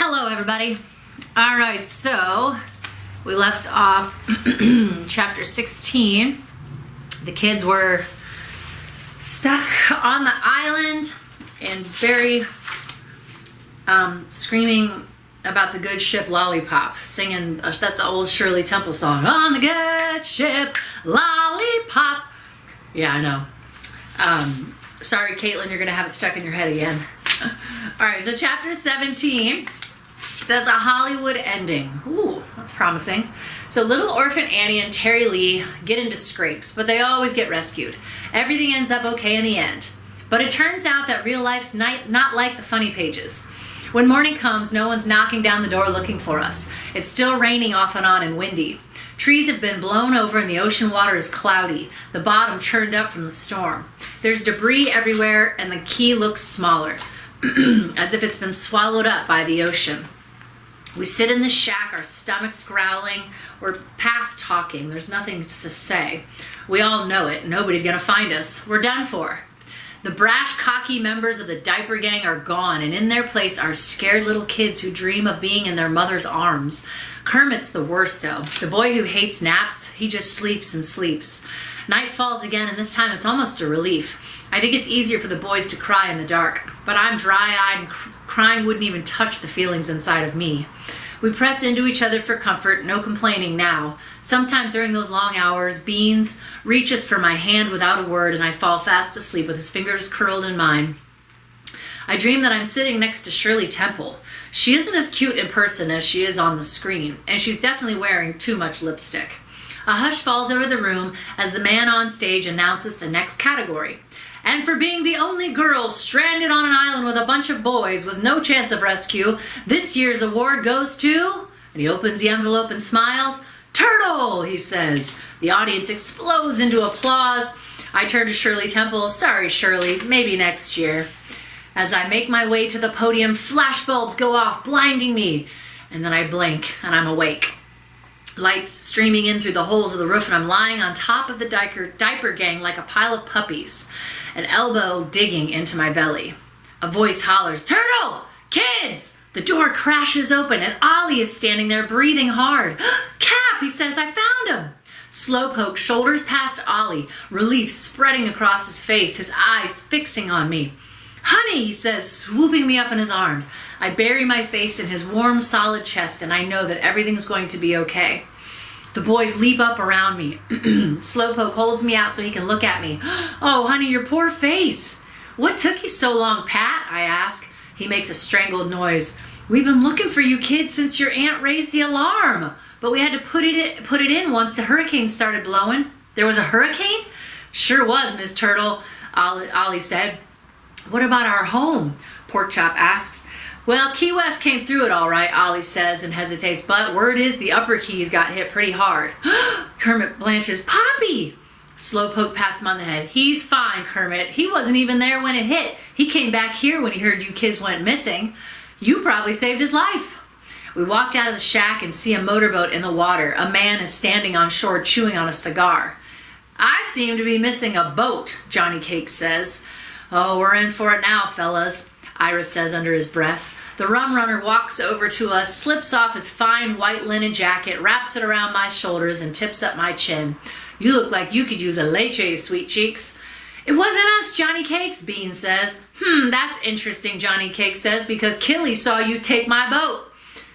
Hello, everybody. All right, so we left off chapter 16. The kids were stuck on the island and Barry screaming about the good ship Lollipop, singing, that's an old Shirley Temple song, on the good ship Lollipop. Yeah, I know. Sorry, Caitlin, you're going to have it stuck in your head again. All right, so chapter 17 says a Hollywood ending. Ooh, that's promising. So little orphan Annie and Terry Lee get into scrapes, but they always get rescued. Everything ends up okay in the end. But it turns out that real life's not like the funny pages. When morning comes, no one's knocking down the door looking for us. It's still raining off and on and windy. Trees have been blown over and the ocean water is cloudy, the bottom churned up from the storm. There's debris everywhere and the key looks smaller, as if it's been swallowed up by the ocean. We sit in the shack, our stomachs growling. We're past talking. There's nothing to say. We all know it. Nobody's going to find us. We're done for. The brash, cocky members of the diaper gang are gone, and in their place are scared little kids who dream of being in their mother's arms. Kermit's the worst, though. The boy who hates naps, he just sleeps and sleeps. Night falls again, and this time it's almost a relief. I think it's easier for the boys to cry in the dark, but I'm dry-eyed and crying wouldn't even touch the feelings inside of me. We press into each other for comfort, no complaining now. Sometimes during those long hours, Beans reaches for my hand without a word and I fall fast asleep with his fingers curled in mine. I dream that I'm sitting next to Shirley Temple. She isn't as cute in person as she is on the screen, and she's definitely wearing too much lipstick. A hush falls over the room as the man on stage announces the next category. And for being the only girl stranded on an island with a bunch of boys with no chance of rescue, this year's award goes to, and he opens the envelope and smiles, Turtle, he says. The audience explodes into applause. I turn to Shirley Temple. Sorry, Shirley, maybe next year. As I make my way to the podium, flashbulbs go off, blinding me. And then I blink, and I'm awake. Lights streaming in through the holes of the roof, and I'm lying on top of the diaper gang like a pile of puppies, an elbow digging into my belly. A voice hollers, Turtle! Kids! The door crashes open, and Ollie is standing there breathing hard. Cap, he says, I found him! Slowpoke shoulders past Ollie, relief spreading across his face, his eyes fixing on me. Honey, he says, swooping me up in his arms. I bury my face in his warm, solid chest, and I know that everything's going to be okay. The boys leap up around me. Slowpoke holds me out so he can look at me. Oh, honey, your poor face. What took you so long, Pat? I ask. He makes a strangled noise. We've been looking for you kids since your aunt raised the alarm, but we had to put it in once the hurricane started blowing. There was a hurricane? Sure was, Miss Turtle, Ollie said. What about our home? Porkchop asks. Well, Key West came through it all right, Ollie says and hesitates, but word is the upper keys got hit pretty hard. Kermit blanches. Poppy! Slowpoke pats him on the head. He's fine, Kermit. He wasn't even there when it hit. He came back here when he heard you kids went missing. You probably saved his life. We walked out of the shack and see a motorboat in the water. A man is standing on shore chewing on a cigar. I seem to be missing a boat, Johnny Cakes says. Oh, we're in for it now, fellas, Iris says under his breath. The rum runner walks over to us, slips off his fine white linen jacket, wraps it around my shoulders, and tips up my chin. You look like you could use a leche, sweet cheeks. It wasn't us, Johnny Cakes, Bean says. That's interesting, Johnny Cakes says, because Killy saw you take my boat.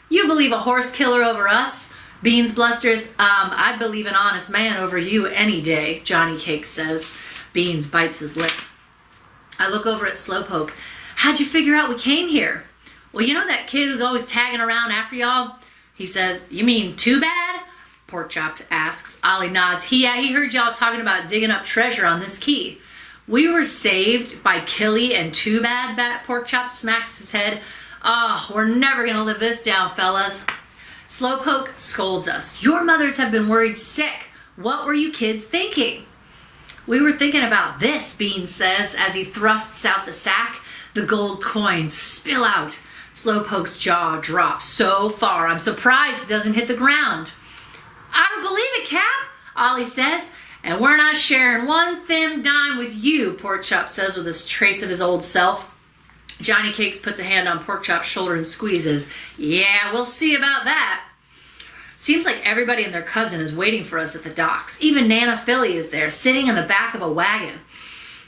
You believe a horse killer over us? Beans blusters. I'd believe an honest man over you any day, Johnny Cakes says. Beans bites his lip. I look over at Slowpoke. How'd you figure out we came here? Well, you know that kid who's always tagging around after y'all? He says, you mean Too Bad? Porkchop asks. Ollie nods. He heard y'all talking about digging up treasure on this key. We were saved by Killy and Too Bad, Porkchop smacks his head. Oh, we're never gonna live this down, fellas. Slowpoke scolds us. Your mothers have been worried sick. What were you kids thinking? We were thinking about this, Beans says as he thrusts out the sack. The gold coins spill out. Slowpoke's jaw drops so far, I'm surprised it doesn't hit the ground. I don't believe it, Cap, Ollie says. And we're not sharing one thin dime with you, Porkchop says with a trace of his old self. Johnny Cakes puts a hand on Porkchop's shoulder and squeezes. Yeah, we'll see about that. Seems like everybody and their cousin is waiting for us at the docks. Even Nana Philly is there, sitting in the back of a wagon.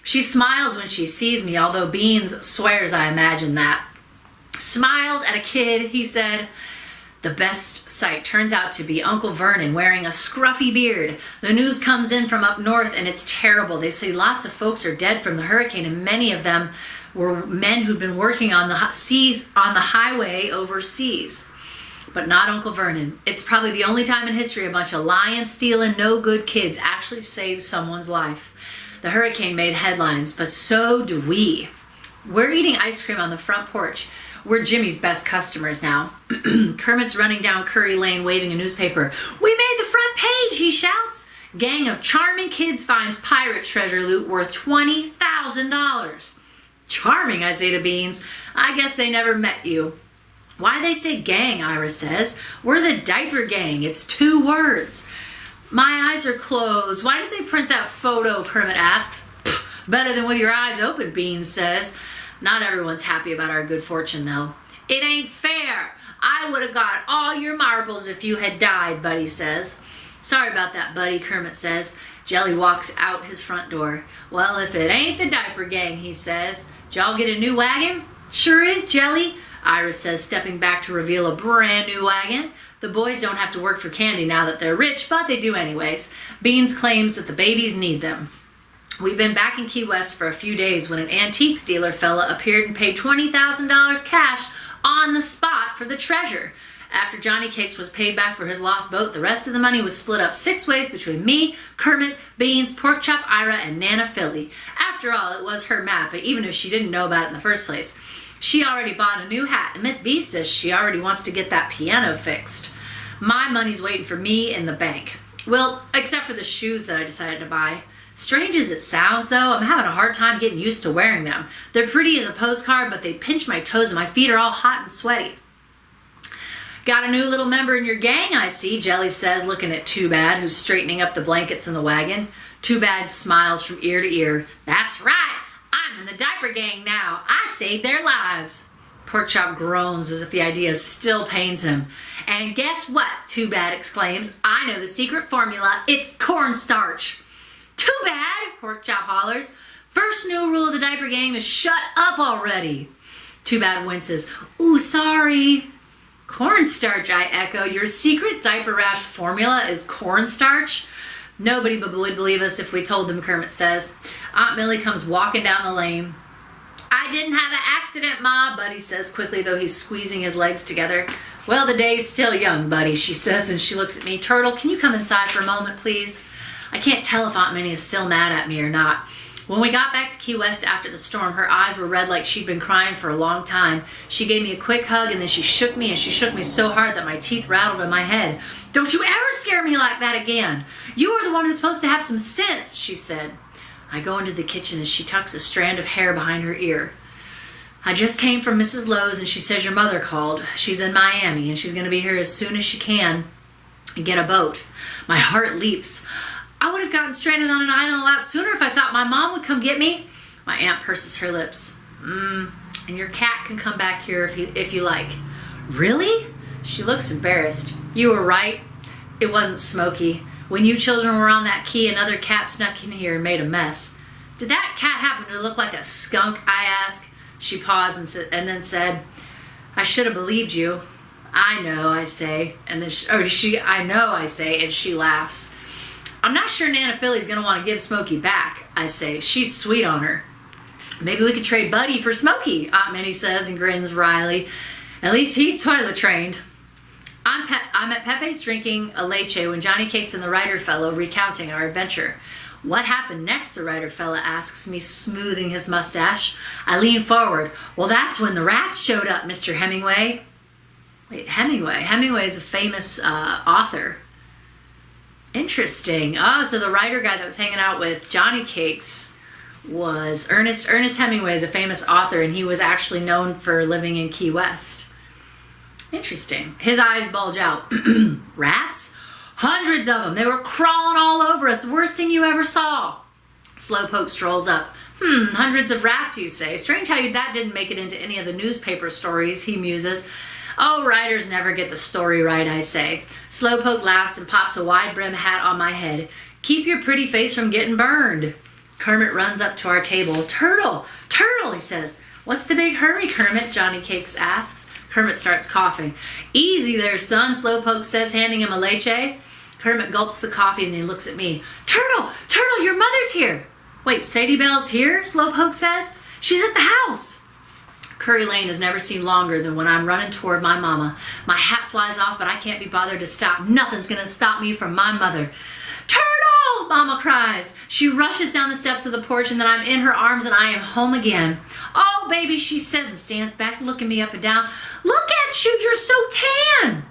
She smiles when she sees me, although Beans swears I imagined that. Smiled at a kid, he said. The best sight turns out to be Uncle Vernon wearing a scruffy beard. The news comes in from up north and it's terrible. They say lots of folks are dead from the hurricane and many of them were men who'd been working on the highway overseas. But not Uncle Vernon. It's probably the only time in history a bunch of lying, stealing, no good kids actually saved someone's life. The hurricane made headlines, but so do we. We're eating ice cream on the front porch. We're Jimmy's best customers now. Kermit's running down Curry Lane waving a newspaper. We made the front page, he shouts. Gang of charming kids finds pirate treasure loot worth $20,000. Charming, I say to Beans. I guess they never met you. Why they say gang, Ira says. We're the diaper gang. It's 2 words. My eyes are closed. Why did they print that photo, Kermit asks. Better than with your eyes open, Beans says. Not everyone's happy about our good fortune, though. It ain't fair. I would have got all your marbles if you had died, Buddy says. Sorry about that, Buddy, Kermit says. Jelly walks out his front door. Well, if it ain't the diaper gang, he says. Did y'all get a new wagon? Sure is, Jelly, Ira says, stepping back to reveal a brand new wagon. The boys don't have to work for candy now that they're rich, but they do anyways. Beans claims that the babies need them. We've been back in Key West for a few days when an antiques dealer fella appeared and paid $20,000 cash on the spot for the treasure. After Johnny Cakes was paid back for his lost boat, the rest of the money was split up 6 ways between me, Kermit, Beans, Porkchop, Ira, and Nana Philly. After all, it was her map, even if she didn't know about it in the first place. She already bought a new hat, and Miss B says she already wants to get that piano fixed. My money's waiting for me in the bank. Well, except for the shoes that I decided to buy. Strange as it sounds, though, I'm having a hard time getting used to wearing them. They're pretty as a postcard, but they pinch my toes and my feet are all hot and sweaty. Got a new little member in your gang, I see, Jelly says, looking at Too Bad, who's straightening up the blankets in the wagon. Too Bad smiles from ear to ear. That's right, I'm in the diaper gang now. I saved their lives. Porkchop groans as if the idea still pains him. And guess what, Too Bad exclaims. I know the secret formula. It's cornstarch. Too bad, Porkchop hollers. First new rule of the diaper game is shut up already. Too Bad winces. Ooh, sorry. Cornstarch, I echo. Your secret diaper rash formula is cornstarch? Nobody would believe us if we told them, Kermit says. Aunt Millie comes walking down the lane. I didn't have an accident, Ma, Buddy says quickly, though he's squeezing his legs together. Well, the day's still young, Buddy, she says, and she looks at me. Turtle, can you come inside for a moment, please? I can't tell if Aunt Minnie is still mad at me or not. When we got back to Key West after the storm, her eyes were red like she'd been crying for a long time. She gave me a quick hug and then she shook me, and she shook me so hard that my teeth rattled in my head. Don't you ever scare me like that again. You are the one who's supposed to have some sense, she said. I go into the kitchen as she tucks a strand of hair behind her ear. I just came from Mrs. Lowe's and she says your mother called. She's in Miami and she's going to be here as soon as she can and get a boat. My heart leaps. I would have gotten stranded on an island a lot sooner if I thought my mom would come get me. My aunt purses her lips. And your cat can come back here if you like. Really? She looks embarrassed. You were right. It wasn't Smokey. When you children were on that key, another cat snuck in here and made a mess. Did that cat happen to look like a skunk, I ask? She paused and then said, I should have believed you. I know, I say. And then I know, I say, and she laughs. I'm not sure Nana Philly's going to want to give Smokey back, I say. She's sweet on her. Maybe we could trade Buddy for Smokey, Aunt Minnie says and grins wryly. At least he's toilet trained. I'm at Pepe's drinking a leche when Johnny Cakes and the writer fellow recounting our adventure. What happened next, the writer fella asks me, smoothing his mustache. I lean forward. Well, that's when the rats showed up, Mr. Hemingway. Wait, Hemingway? Hemingway is a famous author. Interesting. So the writer guy that was hanging out with Johnny Cakes was Ernest Hemingway is a famous author, and he was actually known for living in Key West. Interesting. His eyes bulge out. Rats? Hundreds of them. They were crawling all over us. Worst thing you ever saw. Slowpoke strolls up. Hundreds of rats, you say. Strange how that didn't make it into any of the newspaper stories, he muses. Oh, writers never get the story right, I say. Slowpoke laughs and pops a wide brim hat on my head. Keep your pretty face from getting burned. Kermit runs up to our table. Turtle, Turtle, he says. What's the big hurry, Kermit? Johnny Cakes asks. Kermit starts coughing. Easy there, son, Slowpoke says, handing him a leche. Kermit gulps the coffee and he looks at me. Turtle, Turtle, your mother's here. Wait, Sadie Bell's here? Slowpoke says. She's at the house. Curry Lane has never seemed longer than when I'm running toward my mama. My hat flies off, but I can't be bothered to stop. Nothing's gonna stop me from my mother. Turtle! Mama cries. She rushes down the steps of the porch and then I'm in her arms and I am home again. Oh, baby, she says and stands back, looking me up and down. Look at you, you're so tan.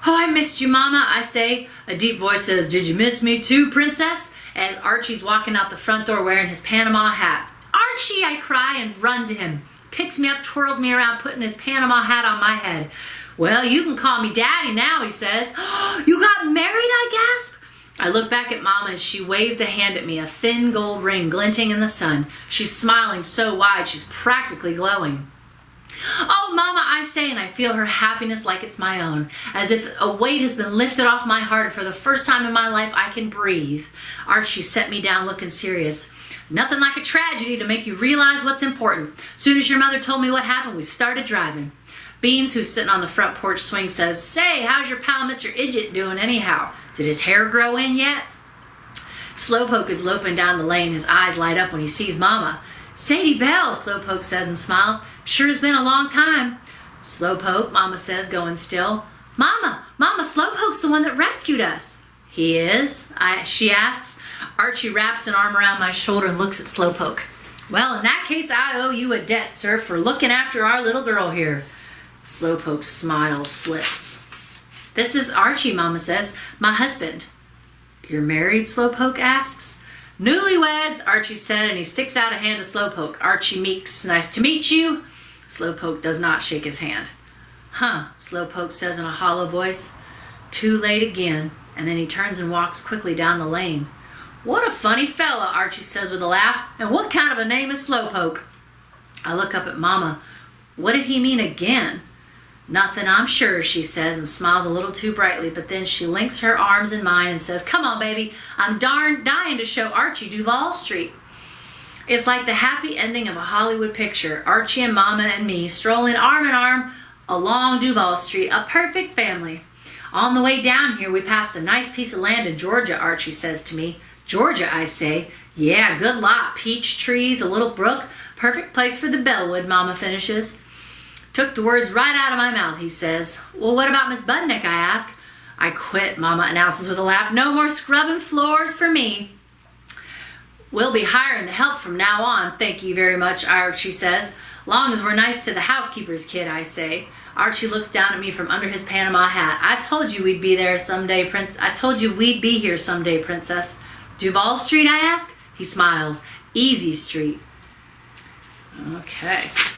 Oh, I missed you, Mama, I say. A deep voice says, did you miss me too, princess? As Archie's walking out the front door wearing his Panama hat. Archie, I cry and run to him. Picks me up, twirls me around, putting his Panama hat on my head. Well, you can call me Daddy now, he says. Oh, you got married, I gasp. I look back at Mama as she waves a hand at me, a thin gold ring glinting in the sun. She's smiling so wide she's practically glowing. Oh, Mama, I say, and I feel her happiness like it's my own, as if a weight has been lifted off my heart and for the first time in my life I can breathe. Archie set me down looking serious. Nothing like a tragedy to make you realize what's important. Soon as your mother told me what happened, we started driving. Beans, who's sitting on the front porch swing, says, Say, how's your pal Mr. Idjit doing anyhow? Did his hair grow in yet? Slowpoke is loping down the lane. His eyes light up when he sees Mama. Sadie Bell, Slowpoke says and smiles. Sure has been a long time. Slowpoke, Mama says, going still. Mama, Slowpoke's the one that rescued us. He is? She asks. Archie wraps an arm around my shoulder and looks at Slowpoke. Well, in that case, I owe you a debt, sir, for looking after our little girl here. Slowpoke's smile slips. This is Archie, Mama says, my husband. You're married, Slowpoke asks. Newlyweds, Archie said, and he sticks out a hand to Slowpoke. Archie meeks, nice to meet you. Slowpoke does not shake his hand. Huh, Slowpoke says in a hollow voice. Too late again. And then he turns and walks quickly down the lane. What a funny fella, Archie says with a laugh. And what kind of a name is Slowpoke? I look up at Mama. What did he mean again? Nothing, I'm sure, she says and smiles a little too brightly, but then she links her arms in mine and says, Come on, baby, I'm darn dying to show Archie Duval Street. It's like the happy ending of a Hollywood picture. Archie and Mama and me strolling arm in arm along Duval Street, a perfect family. On the way down here, we passed a nice piece of land in Georgia, Archie says to me. Georgia, I say. Yeah, good lot. Peach trees, a little brook. Perfect place for the Bellwood, Mama finishes. Took the words right out of my mouth, he says. Well, what about Miss Budnick, I ask. I quit, Mama announces with a laugh. No more scrubbing floors for me. We'll be hiring the help from now on, thank you very much, Archie says. Long as we're nice to the housekeeper's kid, I say. Archie looks down at me from under his Panama hat. I told you we'd be there someday, I told you we'd be here someday, Princess. Duval Street, I ask? He smiles. Easy Street. Okay.